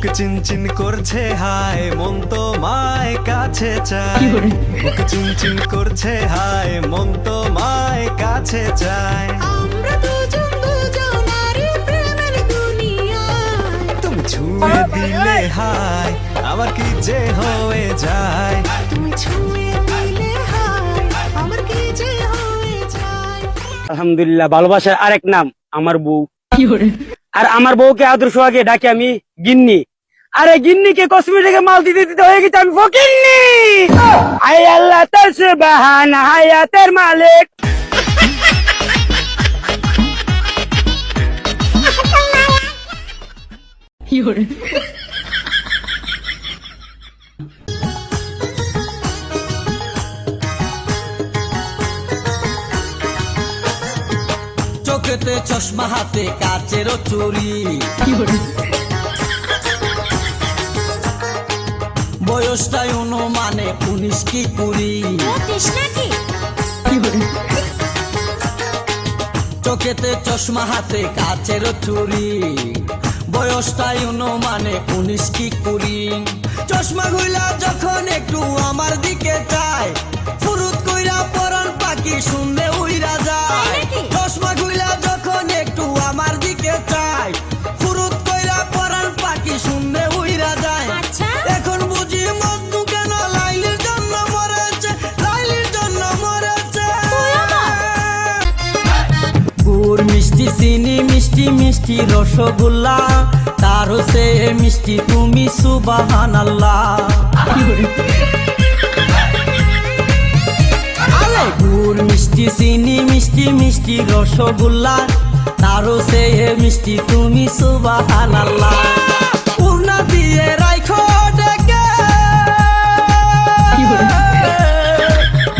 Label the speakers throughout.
Speaker 1: বুক চিনচিন করছে হায় মন তো মায় কাছে চায় বুক চিনচিন করছে হায় মন তো মায় কাছে চায়
Speaker 2: আমরা দুজন দুজনারই প্রেমের দুনিয়ায়
Speaker 1: তুমি ছুঁয়ে দিলে হায় আমার কি যে হয়ে যায়
Speaker 2: তুমি ছুঁয়ে দিলে হায় আমার কি যে হয়ে যায়
Speaker 3: আলহামদুলিল্লাহ ভালোবাসার আরেক নাম আমার বউ আর আমার বউকে আদর্শ আগে ডাকে আমি গিন্নি। আরে গিন্নিকে কসমেটিক মাল দিতে দিতে হয়ে গেছে আমি ফকিন্নি। আয় আল্লাহ তার সুবহান হায়াতের মালিক।
Speaker 4: চোখেতে চশমা হাতে কাচের চুরি বয়সটাই অনুমানে 19 কি 20 চোখেতে চশমা হাতে কাচের চুরি বয়সটাই অনুমানে 19 কি 20 চশমা গুলা যখন একটু আমার দিকে চায় ফুরুত কইরা পরান পাখি শুনলে উইরা যায় চশমা গুলা যখন একটু আমার দিকে চায় ফুরুত কইরা পরান পাখি শুনলে উইরা যায় এখন বুঝি মজনু কেন লাইলির জন্য মরেছে লাইলির জন্য মরেছে গুড় মিষ্টি চিনি মিষ্টি মিষ্টি রসগোল্লা তারও সে মিষ্টি তুমি সুবহানাল্লাহ গুড় মিষ্টি চিনি মিষ্টি মিষ্টি রসগোল্লা তারও সে মিষ্টি তুমি সুবহানাল্লাহ পূর্ণা দিয়ে রাইখো ডেকে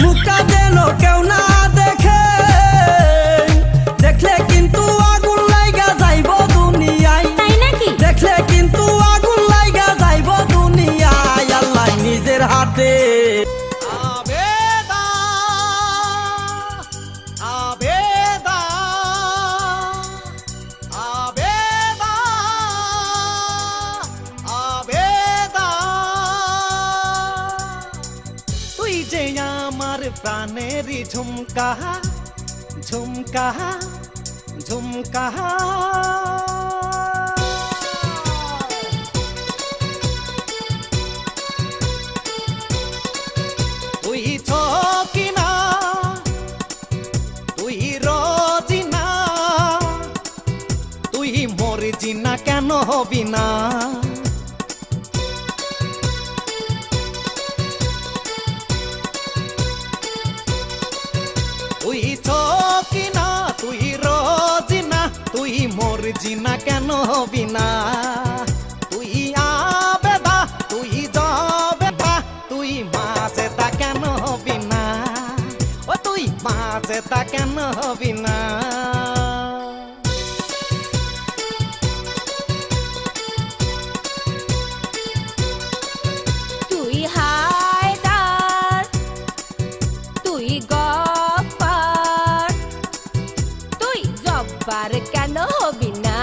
Speaker 4: মুখটা যেন কেউ না দেখে দেখলে কিন্তু আগুন লাইগা যাইব দুনিয়ায় দেখলে কিন্তু আগুন লাইগা যাইব দুনিয়ায় আল্লাহ নিজের হাতে
Speaker 1: তুই যে আমার প্রাণেরই ঝুমকা ঝুমকা ঝুমকা তুই থকিনা তুই রজিনা তুই মরজিনা কেন হবি না তুই থকিনা তুই রজিনা তুই মরজিনা কেন হবি না তুই আবেদা তুই জবেদা তুই মাঝেদা কেন হবি না ও তুই মাঝেদা কেন হবি না
Speaker 2: তুই হায়দার তুই গফার তুই জব্বার কেন হবি না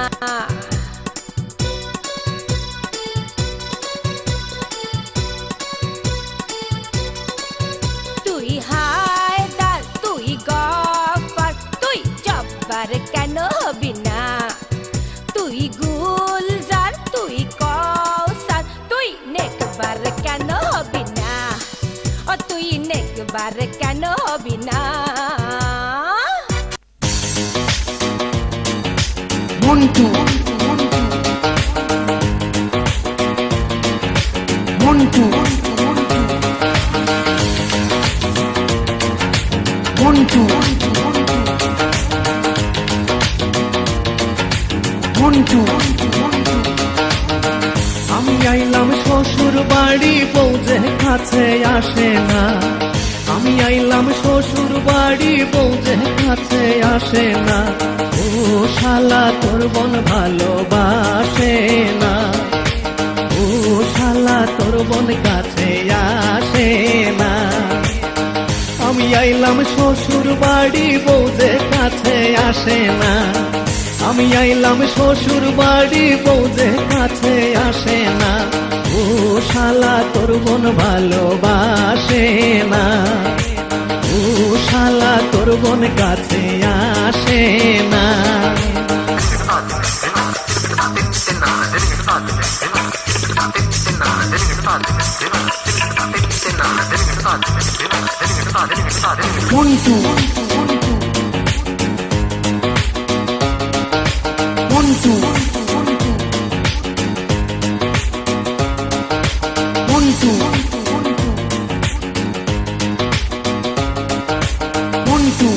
Speaker 2: তুই হায়দার তুই গফার তুই জব্বার কেন হবি না তুই গুলজার তুই কৌসার তুই নেকবার কেন হবি না ও তুই নেকবার কেন হবি না
Speaker 5: মন্টু মন্টু মন্টু মন্টু
Speaker 1: আমি আইলাম শ্বশুর বাড়ি বউ যে কাছে আসে না আমি আইলাম শ্বশুর বাড়ি বউ যে কাছে আসে না ও শালা তোর বোন ভালোবাসে না ও শালা তোর বোন কাছে আসে না আমি আইলাম শ্বশুর বাড়ি বউ যে কাছে আসে না আমি আইলাম শ্বশুর বাড়ি বউ যে কাছে আসে না, ও শালা তোর বোন ভালোবাসে না, ও শালা তোর বোন কাছে আসে না।
Speaker 5: Montu. Montu. Montu. Montu.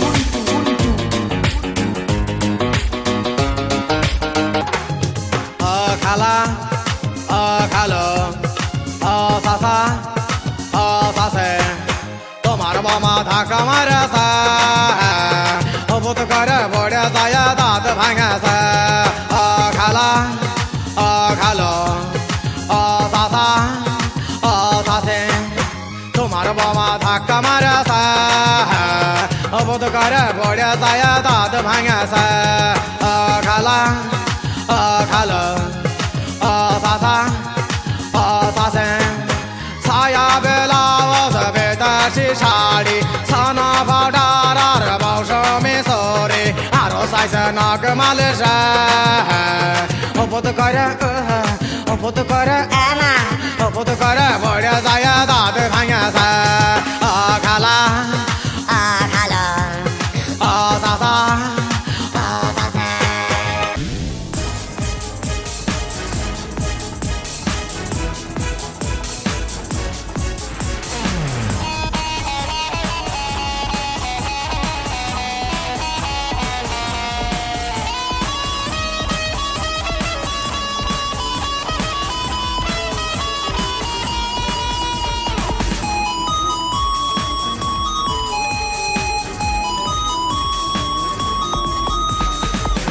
Speaker 6: খালা খালো চাচা চাচে তোমার মামা ধাক্কা মারেছে, হবুত করে পড়ে যায় দাঁত ভাঙেছে। খালা খালো চাচা চাচে তোমার মামা ধাক্কা মারেছে, হবুত করে পড়ে যায় দাঁত ভাঙেছে। খালা খালো চাচা চাচে ছায়া বেলা বেতাসি শাড়ি সানা পাউডার আর মৌসুমি সরে আরো সাইছে নখ মালিশ, অপত করে অপত করে অপত করে পড়ে যায় দাঁত ভাঙেছে। খালা খালা চাচা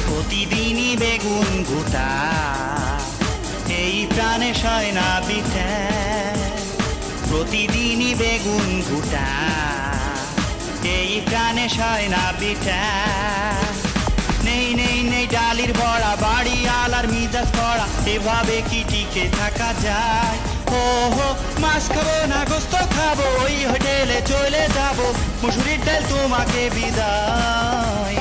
Speaker 7: প্রতিদিনই বেগুন গুটা এই প্রাণে সয় না বিটে, প্রতিদিনই বেগুন গুটা এই প্রাণে সয় না বিটে। নেই নেই নেই ডালির বড়া বাড়ি আলার মিজাজ করা, এভাবে কি টিকে থাকা যায়? ও হো মাছ খাবো না গোস্ত খাবো, ওই হোটেলে চলে যাবো, মুসুরির ডাল তোমাকে বিদায়।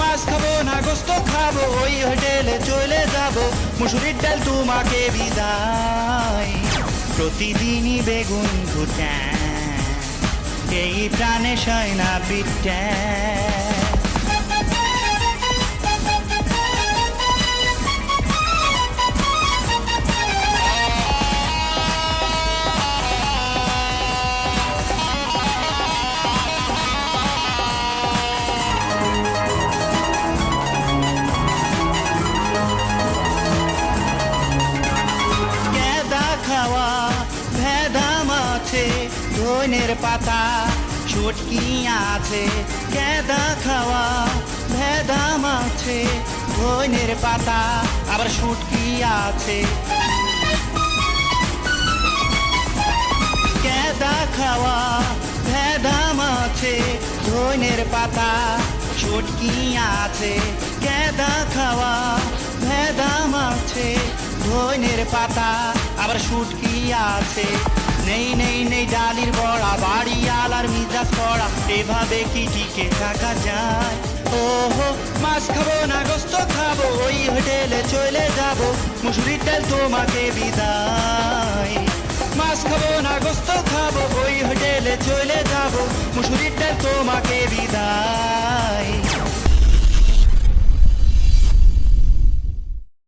Speaker 7: মাছ খাবো না গোস্ত খাবো, ওই হোটেলে চলে যাবো, মুসুরির ডাল তোমাকে বিদায়। প্রতিদিনই বেগুন ঘুটে এই প্রাণে সয় না বিটে। ধনের পাতা শুটকি আছে, কেদা খাওয়া ভেদা মাছে, ধনের পাতা আবার শুটকি আছে। কেদা খাওয়া ভেদা মাছে, ধনের পাতা শুটকি আছে, কেদা খাওয়া ভেদা মাছে, ধনের পাতা আবার শুটকি আছে। নেই নেই নেই ডালির বড়া বাড়ি আলার মিজাজ করা, এভাবে কি টিকে থাকা যায়? ও হো মাছ খাবো না গোস্ত খাবো, ওই হোটেলে চলে যাবো, মুসুরির ডাল তোমাকে বিদায়। মাছ খাবো না গোস্ত খাবো, ওই হোটেলে চলে যাবো, মুসুরির ডাল তোমাকে বিদায়।